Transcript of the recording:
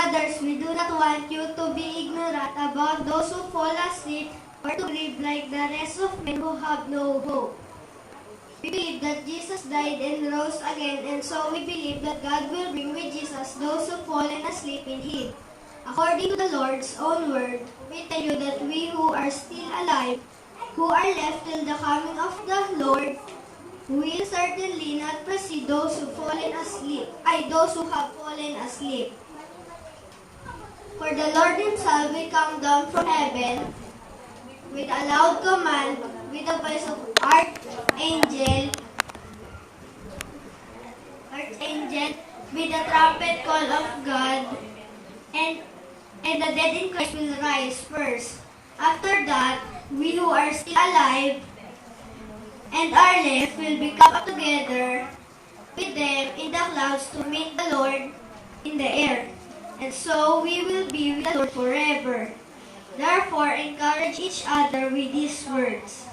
Brothers, we do not want you to be ignorant about those who fall asleep or to grieve like the rest of men who have no hope. We believe that Jesus died and rose again, and so we believe that God will bring with Jesus those who fallen asleep in Him. According to the Lord's own word, we tell you that we who are still alive, who are left till the coming of the Lord, will certainly not precede those who those who have fallen asleep. For the Lord Himself will come down from heaven with a loud command, with the voice of archangel, with the trumpet call of God, and the dead in Christ will rise first. After that, we who are still alive and are left will be caught up together with them in the clouds to meet the Lord in the air. And so we will be with the Lord forever. Therefore, encourage each other with these words.